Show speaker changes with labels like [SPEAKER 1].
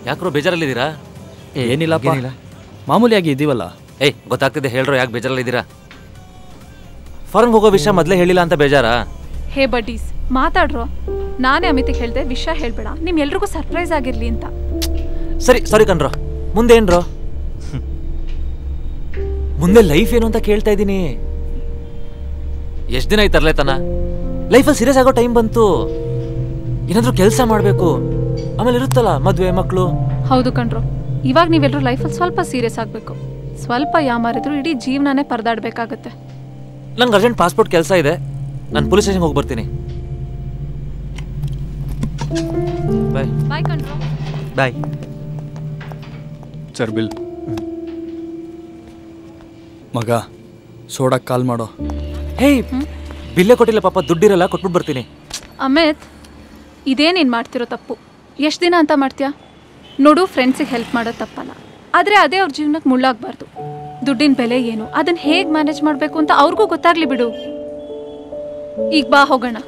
[SPEAKER 1] ಯಾಕ್ರೋ ಬೇಜಾರಲ್ಲಿದ್ದೀರಾ?
[SPEAKER 2] ಏನಿಲ್ಲಪ್ಪ, ಮಾಮೂಲಿಯಾಗಿ ಇದ್ದೀವಲ್ಲ.
[SPEAKER 1] ಏಯ್ ಗೊತ್ತಾಗ್ತಿದೆ, ಹೇಳ್ರೋ ಯಾಕೆ ಬೇಜಾರಲ್ಲಿದ್ದೀರಾ? ಫಾರಿನ್ ಹೋಗೋ ವಿಷಯ ಮೊದಲೇ ಹೇಳಿಲ್ಲ ಅಂತ ಬೇಜಾರಾ?
[SPEAKER 3] ಹೇ ಬಡೀಸ್ ಮಾತಾಡ್ರೋ. ನಾನೇ ಅಮಿತಿಗೆ ಹೇಳಿದೆ ವಿಷಯ ಹೇಳ್ಬೇಡ, ನಿಮ್ಗೆಲ್ರಿಗೂ ಸರ್ಪ್ರೈಸ್ ಆಗಿರ್ಲಿ ಅಂತ.
[SPEAKER 1] ಸರಿ ಸಾರಿ ಕಣ್ರೋ, ಮುಂದೆ ಏನ್ರೋ? ಮುಂದೆ ಲೈಫ್ ಏನು ಅಂತ ಕೇಳ್ತಾ ಇದ್ದೀನಿ. ಎಷ್ಟು ದಿನ ಆಯ್ತರ್ಲೆ ತನ ಲೈಫಲ್ಲಿ ಸೀರಿಯಸ್ ಆಗೋ ಟೈಮ್ ಬಂತು. ಏನಾದ್ರೂ ಕೆಲಸ ಮಾಡಬೇಕು, ಆಮೇಲೆ ಇರುತ್ತಲ್ಲ ಮದುವೆ ಮಕ್ಕಳು.
[SPEAKER 3] ಹೌದು ಕಣ್ರೋ, ಇವಾಗ ನೀವೆಲ್ಲರೂ ಲೈಫಲ್ಲಿ ಸ್ವಲ್ಪ ಸೀರಿಯಸ್ ಆಗಬೇಕು. ಸ್ವಲ್ಪ ಯಾಮಾರಿದ್ರು ಇಡೀ ಜೀವನನೇ ಪರದಾಡಬೇಕಾಗತ್ತೆ.
[SPEAKER 1] ನನ್ಗೆ ಅರ್ಜೆಂಟ್ ಪಾಸ್ಪೋರ್ಟ್ ಕೆಲಸ ಇದೆ, ನಾನು ಪೊಲೀಸ್ ಸ್ಟೇಷನ್ಗೆ ಹೋಗಿ ಬರ್ತೀನಿ. ಬಾಯ್
[SPEAKER 3] ಬಾಯ್ ಕಣ್ರೋ.
[SPEAKER 1] Bye
[SPEAKER 2] sir bill. ಮಗ ಸೋಡಕ್ಕೆ ಕಾಲ್ ಮಾಡೋ.
[SPEAKER 1] ಹೇಯ್ ಬಿಲ್ಲೇ ಕೊಟ್ಟಿಲ್ಲ ಪಾಪ, ದುಡ್ಡಿರಲ್ಲ, ಕೊಟ್ಬಿಟ್ಟು ಬರ್ತೀನಿ.
[SPEAKER 3] ಅಮಿತ್, ಇದೇ ನೀನು ಮಾಡ್ತಿರೋ ತಪ್ಪು. ಎಷ್ಟು ದಿನ ಅಂತ ಮಾಡ್ತೀಯಾ? ನೋಡು, ಫ್ರೆಂಡ್ಸಿಗೆ ಹೆಲ್ಪ್ ಮಾಡೋದು ತಪ್ಪಲ್ಲ, ಆದರೆ ಅದೇ ಅವ್ರ ಜೀವನಕ್ಕೆ ಮುಳ್ಳಾಗಬಾರ್ದು. ದುಡ್ಡಿನ ಬೆಲೆ ಏನು, ಅದನ್ನು ಹೇಗೆ ಮ್ಯಾನೇಜ್ ಮಾಡಬೇಕು ಅಂತ ಅವ್ರಿಗೂ ಗೊತ್ತಾಗ್ಲಿ ಬಿಡು. ಈಗ ಬಾ ಹೋಗೋಣ.